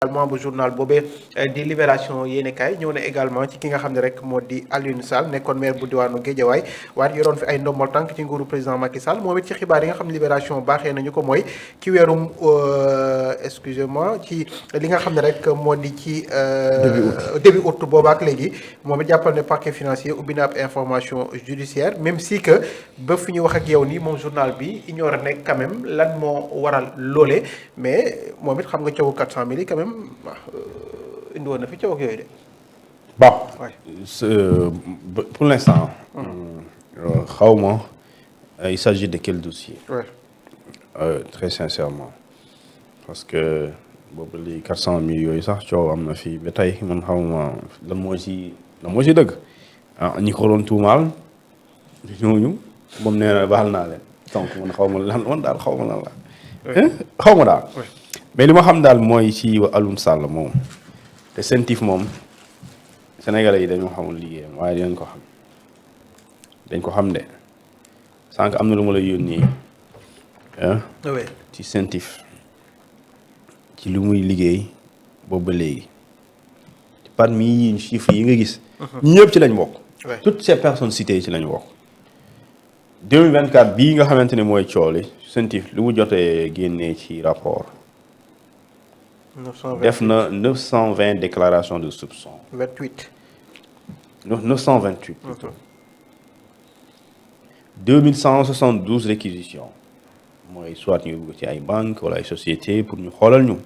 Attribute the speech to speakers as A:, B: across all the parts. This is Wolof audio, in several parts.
A: également bu journal boobee di Libération yéenekaay ñëw na également ci ki nga xam ne rek moo di Alioune Sall nekkoon maire bu diwaanu Guédiawaye waaye yoroon fi ay ndombal tànk ci nguuru président Macky Sall moom it ci xibaar yi nga xam ne Libération baaxee nañu ko mooy ci weerum excusez-moi ci li nga xam ne rek moo di ci début août boobaak léegi moom it jàppal ne parquet financier ubbi na ab information judiciaire même si que ba fi ñu wax ak yow nii moom journal bi ignoré ne quand même lan moo waral loolee mais moom it xam nga coowu 400 000 yi quand même indi woon na fi coow ak yooyu de.
B: bon
A: ouais.
B: Pour l'instant xaw ma il s'agit de quel dossier.
A: Ouais.
B: Très sincèrement parce que boobu li 400 000 yooyu sax coow am na fii ba tey man xamuma lan moo ci dëgg ñi ko doon tuumaal ñooñu moom nee na baal naa leen donc man xaw ma lan man daal xaw ma lan la. xaw ma daal. mais li ma xam daal mooy ci Alioune Sall moom te CENTIF moom sénégalais yi dañoo xamul liggéeyam waaye dañ ko xam de sànq am na lu ma la yónnee ci CENTIF ci lu muy liggéey boobu ba léegi parmi yi chiffres yi nga gis. ñëpp ci lañ bokk. toutes ces personnes citées ci lañ bokk. 2024 bii nga xamante ne mooy cooli CENTIF lu mu jotee génnee ci rapport. def na 920 déclarations de soupçon.
A: 28.
B: 928 plutôt. 2172 réquisitions mooy soit ñu dugg ci ay banques wala ay sociétés pour ñu xoolal ñu.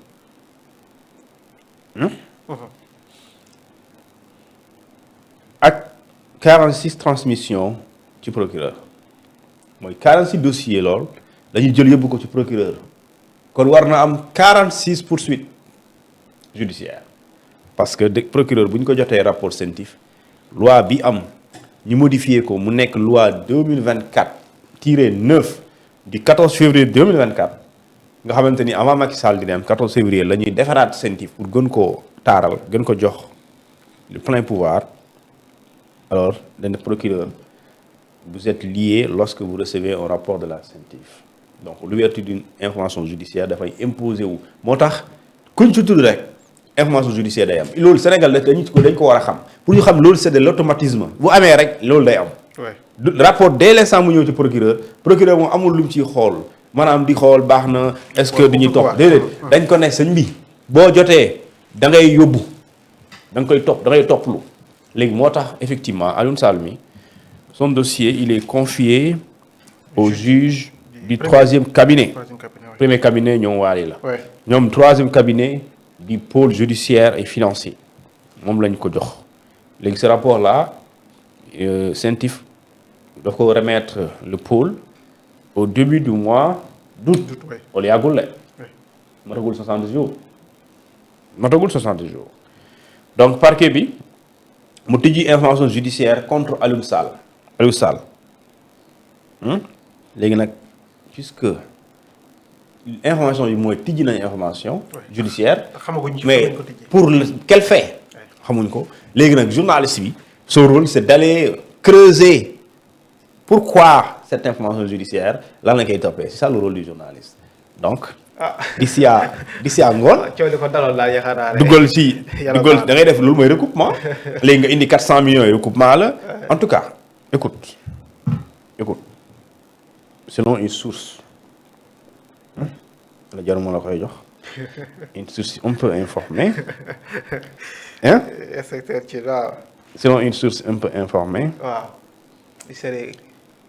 B: ak 46 transmissions ci procureur mooy 46 dossiers lool dañuy jël yóbbu ko ci procureur kon war na am 46 poursuites judiciaires parce que procureur bu ñu ko jotee rapport CENTIF loi bi am ñu modifié ko mu nekk loi 2024-9 du 14 février 2024 nga xamante ni avant Macky Sall di dem 14 février la ñuy defaraat CENTIF pour gën koo taaral gën ko jox le plein pouvoir. Alors, le procureur, vous êtes lié lorsque vous recevez un rapport de la CENTIF. Donc, l'ouverture d'une information judiciaire dafay imposer wu. moo tax kuñ ci tudd rek information judiciaire day am loolu Sénégal dañ ko war a xam pour ñu xam loolu c'est de l'automatisme bu amee rek loolu day am. rapport dès l'instant mu ñëw ci procureur moom amul lu mu ciy xool maanaam di xool baax na est-ce que dañuy topp déedéet dañ ko ne sëñ bi boo jotee da ngay yóbbu da nga koy topp da ngay topplu. léegi moo tax effectivement Alioune Sall mi son dossier il est confié au juge du troisième cabinet. Premier cabinet ñoom waali la. ñoom troisième cabinet du pôle judiciaire et financier moom lañ ko jox. léegi ce rapport là CENTIF daf ko remettre le pôle au début du mois d'août. wala yàggul la. matagul 60 jours. donc parquet bi. mu tijji information judiciaire contre Alioune Sall léegi nag puisque information yi mooy tijji nañ information judiciaire mais pour quel fait xamuñ ko léegi nag journaliste bi son rôle c'est d'aller creuser pourquoi cette information judiciaire lan la koy toppee c'est ça le rôle du journaliste donc d'ici à ngoon dugal da ngay def loolu mooy recoupement léegi nga indi 400 millions yi recoupement la en tout cas écoute selon une source la jaruma la koy jox une source un peu informée selon une source un peu informée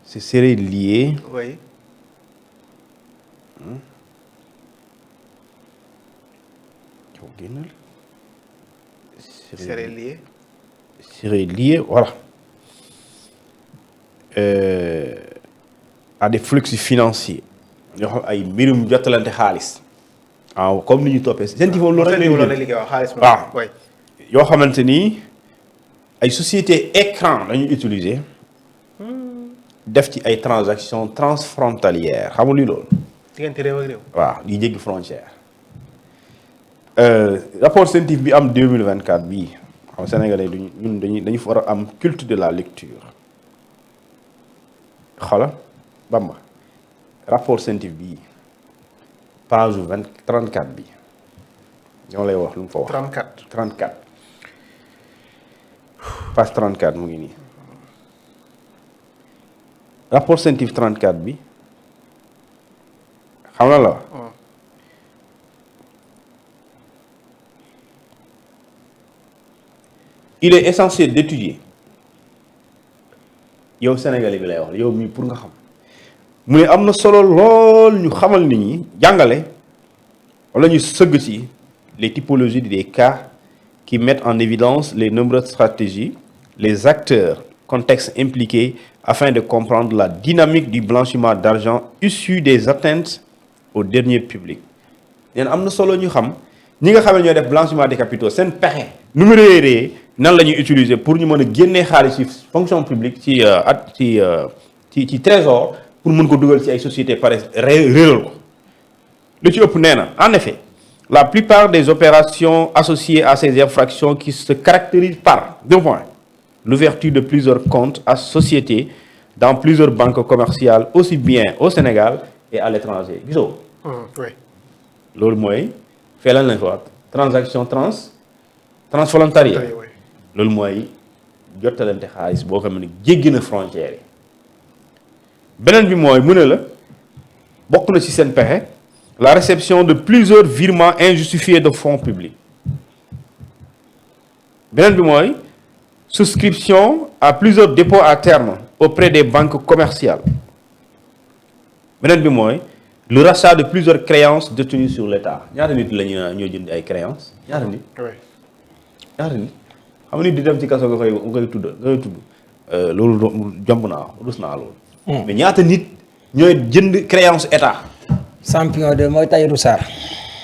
B: ce serait lié serait lié voilà à des flux financiers yoo xam ay mbirum jottalante xaalis comme ni ñu toppee CENTIF loolu rek waaw yoo xamante ni ay sociétés écran lañu utiliser def ci ay transactions transfrontalières xamul li loolu
A: diggante réew ak réew
B: waaw di jéggi frontière rapport CENTIF bi am 2024 bii xam Sénégalais dañu war a am culte de la lecture xoola Bamba rapport CENTIF bii page 34 bi ñoo lay wax lu mu fa wax.
A: 34.
B: 34 page 34 mu ngi nii rapport CENTIF 34 bi xam na la. Il est essentiel d'étudier yow Sénégalais bi lay wax yow mii pour nga xam mu ne am na solo lool ñu xamal nit ñi jàngale wala ñu sëgg ci les typologies des cas qui mettent en évidence les nombreuses stratégies, les acteurs, contextes impliqués afin de comprendre la dynamique du blanchiment d'argent issu des atteintes au dernier public. nee na am na solo ñu xam ñi nga xam ne ñooy def blanchiment des capitaux seen pexe nu mu réeree nan la ñuy utiliser pour ñu mën a génnee xaalis ci fonction publique ci trésor pour mën ko dugal ci ay sociétés pare réeral ko lu ci ëpp nee na en effet la plupart des opérations associées à ces infractions qui se caractérisent par deux points l'ouverture de plusieurs comptes à sociétés dans plusieurs banques commerciales aussi bien au Sénégal et à l'étranger gisoo
A: oui.
B: loolu mooy fee lan lañ fa wax transaction transfrontalière
A: oui.
B: loolu mooy jottalante xaalis boo xam ne jéggi na frontière yi beneen bi mooy mu ne la bokk na ci seen pexe la réception de plusieurs virements injustifiés de fonds publics beneen bi mooy souscription à plusieurs dépôts à terme auprès des banques commerciales beneen bi mooy le rachat de plusieurs créances détenues sur l'État ñaata nit la ñoo jënd ay créances ñaata nit ñaata nit xam nga nit di dem ci kaso nga koy tudd loolu jomb naa rus naa loolu mais ñaata nit ñooy jënd créance état
C: champion de mooy Tahirou Sarr.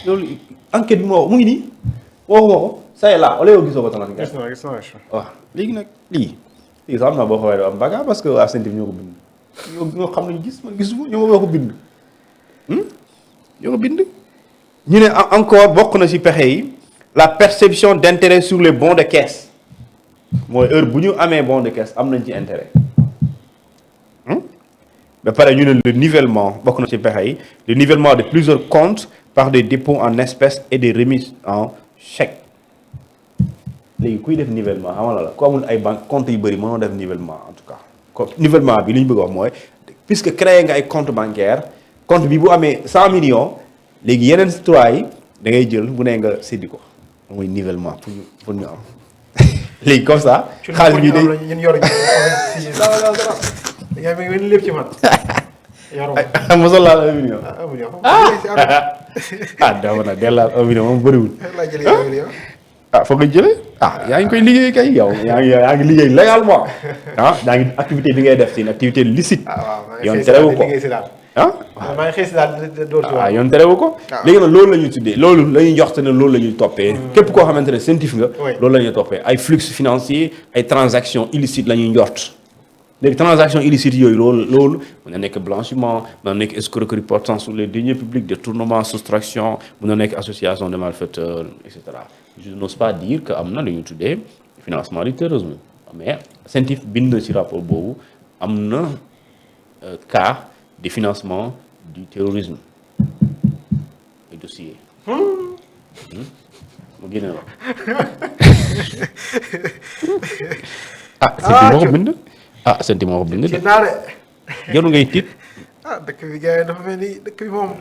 B: loolu enquête bi mu ngi nii waxu ko ça est là wala yow gisoo ko tamit.
A: gis naa
B: waaw léegi nag lii sax am naa boo xoolee am baga parce que waa CENTIF ñoo ko bind ñoo xam nañu gis man gisuma ñoo ko bind ñoo ko bind ñu ne encore bokk na ci pexe yi la perception d'intérêt sur les bons de caisse mooy heure bu ñu amee bon de caisse am nañ ci intérêt ba pare ñu ne le nivellement bokk na ci pexe yi le nivellement de plusieurs comptes par des dépôts en espèces et des remises en chèque léegi kuy def nivellement xamal la ku amul ay banque comptes yu bëri mënoo def nivellement en tout cas nivellement bi li ñu bëgg a wax mooy puisque créé nga ay compte bancaire compte bi bu amee 100 millions léegi yeneen citoyens yi da ngay jël bu ne nga séddi ko mooy nivellement pour ñu am léegi comme ça. xaalis bi de
A: ñun yor yaa ngi mel ni lépp ci man.
B: mosal laa la 1 million. dama nag delloo 1 million moom bëriwul. foog nga jëlee yaa ngi koy liggéey kay yow yaa ngi liggéey légalement daa ngi activité bi ngay def c'est une activité licite. yoon terewu ko
A: maa ngi xëy si daal
B: yoon terewu ko. léegi nag loolu la ñuy tuddee loolu la ñuy jox te ne loolu la ñuy toppee. képp koo xamante ne CENTIF nga. loolu la ñuy toppee ay flux financiers ay transactions illicites la ñuy njort. léegi transactions illicites yooyu loolu mën na nekk blanchiment mën na nekk escroquerie portant sur les deniers publics détournement soustraction mën na nekk association de malfaiteurs et cetera je n'ose pas dire que am na lu ñu tuddee financement du terrorisme mais CENTIF bind na ci rapport boobu am na cas de financement du terrorisme ay dossier mu génne la CENTIF moo ko bind CENTIF moo ko bind de jarul ngay tiit
A: dëkk bi gars yi dafa mel ni dëkk bi moom